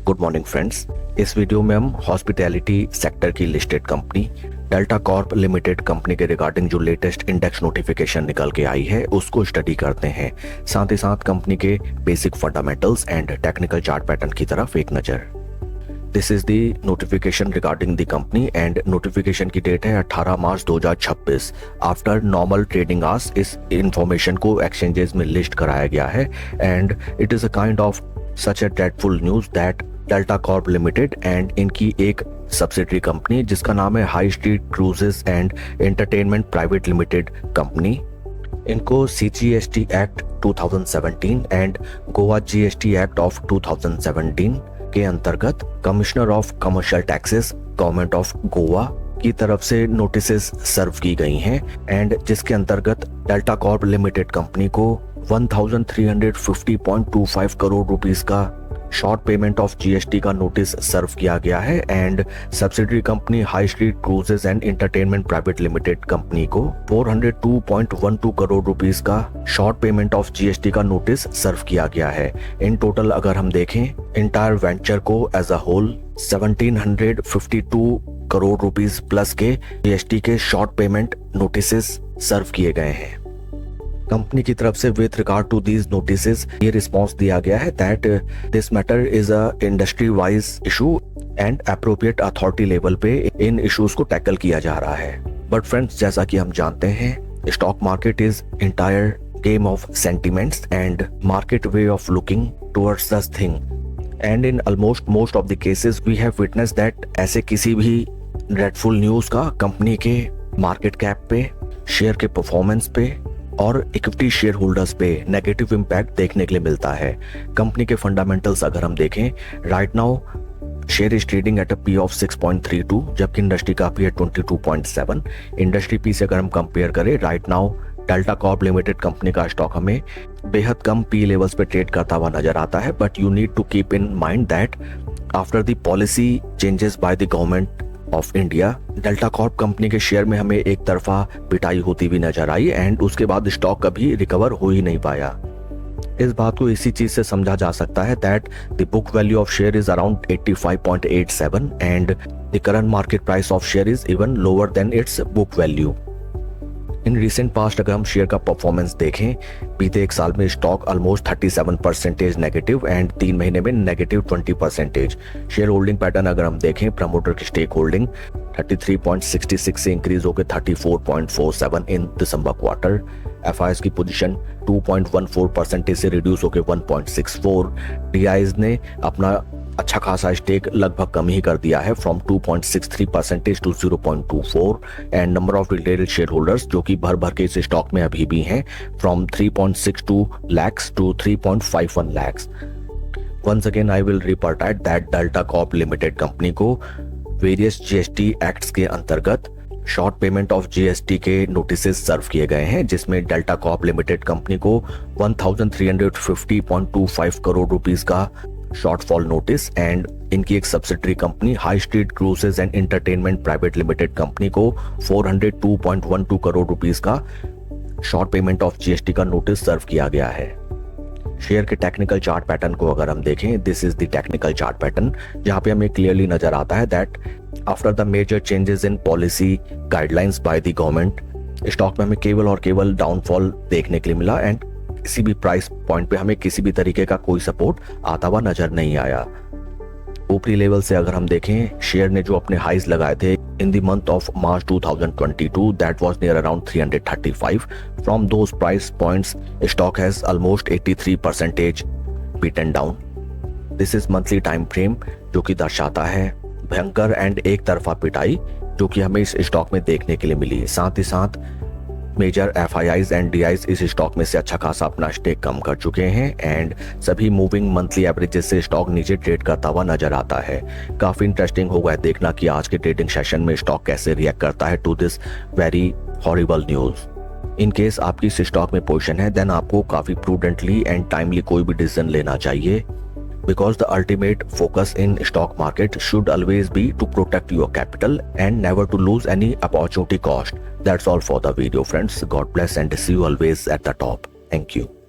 Good morning friends. इस video में हम हॉस्पिटैलिटी सेक्टर की listed company delta Corp limited company के रिगार्डिंग जो लेटेस्ट इंडेक्स नोटिफिकेशन निकल के आई है उसको स्टडी करते हैं। साथ ही साथ कंपनी के basic fundamentals and technical chart pattern की तरफ एक नज़र। This is the notification regarding the company and notification की डेट है 18 मार्च 2026। आफ्टर नॉर्मल ट्रेडिंग आवर्स इस इंफॉर्मेशन को एक्सचेंजेस में लिस्ट कराया गया है and it is a kind of such a dreadful news that Delta Corp limited and इनकी एक सब्सिडरी कंपनी जिसका नाम है high street cruises and entertainment private limited company, इनको CGST act 2017 and Goa GST act of 2017 के अंतर्गत commissioner of commercial taxes government of Goa की तरफ से नोटिसेस सर्व की गई हैं एंड जिसके अंतर्गत डेल्टा कॉर्प लिमिटेड कंपनी को 1350.25 करोड़ रुपीस का शॉर्ट पेमेंट ऑफ GST का नोटिस सर्व किया गया है and subsidiary company high street cruises and entertainment private limited company को 402.12 करोड़ रुपीस का शॉर्ट पेमेंट ऑफ GST का नोटिस सर्व किया गया है। इन टोटल अगर हम देखें इंटायर वेंचर को as a whole 1752 crore rupees plus के GST के शॉर्ट पेमेंट नोटिसेस सर्व किए गए हैं। कंपनी की तरफ से with regard to these notices ये रिस्पांस दिया गया है that this matter is a industry wise issue and appropriate authority level पे इन इश्यूज को टैकल किया जा रहा है। बट फ्रेंड्स, जैसा कि हम जानते हैं stock market is entire game of sentiments and market way of looking towards this thing and in almost most of the cases we have witness that ऐसे किसी भी ड्रेडफुल न्यूज का कंपनी के मार्केट कैप पे, share के performance पे और equity share holders पे नेगेटिव इम्पैक्ट देखने के लिए मिलता है। कंपनी के फंडामेंटल्स अगर हम देखें, right now share is trading at a P of 6.32 जबकि इंडस्ट्री का पी है 22.7। इंडस्ट्री पी से अगर हम कंपेयर करें, right now Delta Corp limited company का स्टॉक हमें बेहद कम पी लेवल्स पे ट्रेड करता हुआ नजर आता है। But you need to keep in mind that after the policy changes by the government of India Delta Corp company के शेयर में हमें एक तरफा पिटाई होती हुई नजर आई एंड उसके बाद स्टॉक कभी रिकवर हो ही नहीं पाया। इस बात को इसी चीज से समझा जा सकता है that the book value of share is around 85.87 and the current market price of share is even lower than it's book value. In recent past अगर हम शेयर का परफॉर्मेंस देखें, बीते एक साल में स्टॉक ऑलमोस्ट 37% नेगेटिव एंड 3 महीने में नेगेटिव 20%। शेयर होल्डिंग पैटर्न अगर हम देखें, प्रमोटर की स्टेक होल्डिंग 33.66 से इंक्रीज होकर 34.47 इन दिसंबर क्वार्टर। FIS की पोजीशन 2.14% से रिड्यूस होकर 1.64। DIs ने अपना अच्छा खासा स्टेक लगभग कम ही कर दिया है from 2.63% to 0.24 and number of retail share holders जो कि भर भर के इस स्टॉक में अभी भी हैं from 3.62 lakhs to 3.51 lakhs। Once again I will report that Delta Corp limited company को वेरियस GST एक्ट्स के अंतर्गत शॉर्ट पेमेंट ऑफ GST के नोटिसेस सर्व किए गए हैं जिसमें डेल्टा कॉर्प लिमिटेड कंपनी को 1350.25 करोड़ रुपीस का शॉर्टफॉल नोटिस एंड इनकी एक subsidiary company high street cruises and entertainment private limited company को 402.12 करोड़ रुपीस का शॉर्ट पेमेंट ऑफ GST का नोटिस सर्व किया गया है। शेयर के टेक्निकल चार्ट पैटर्न को अगर हम देखें, this is the technical chart pattern जहां पे हमें क्लियरली नजर आता है that after the major changes in policy guidelines by the government stock में हमें केवल और केवल डाउनफॉल देखने के लिए मिला एंड किसी भी प्राइस पॉइंट पे हमें किसी भी तरीके का कोई सपोर्ट आता हुआ नजर नहीं आया। ऊपरी लेवल से अगर हम देखें, शेयर ने जो अपने हाइज लगाए थे in the month of March 2022 that was near around 335। From those price points stock has almost 83% beaten down. This is monthly time frame जो कि दर्शाता है भयंकर एंड एक तरफा पिटाई जो कि हमें इस स्टॉक में देखने के लिए मिली। साथ ही साथ मेजर FIIs एंड DIs इस स्टॉक में से अच्छा खासा अपना स्टेक कम कर चुके हैं एंड सभी मूविंग मंथली एवरेजेस से स्टॉक नीचे ट्रेड करता हुआ नजर आता है। काफी इंटरेस्टिंग होगा देखना कि आज के ट्रेडिंग सेशन में स्टॉक कैसे रिएक्ट करता है to this very horrible news. In case आपकी इस स्टॉक में पोजीशन है देन आपको काफी प्रूडेंटली एंड टाइमली कोई भी डिसीजन लेना चाहिए because the ultimate focus in stock market should always be to protect your capital and never to lose any opportunity cost. That's all for the video, friends. God bless and see you always at the top. Thank you.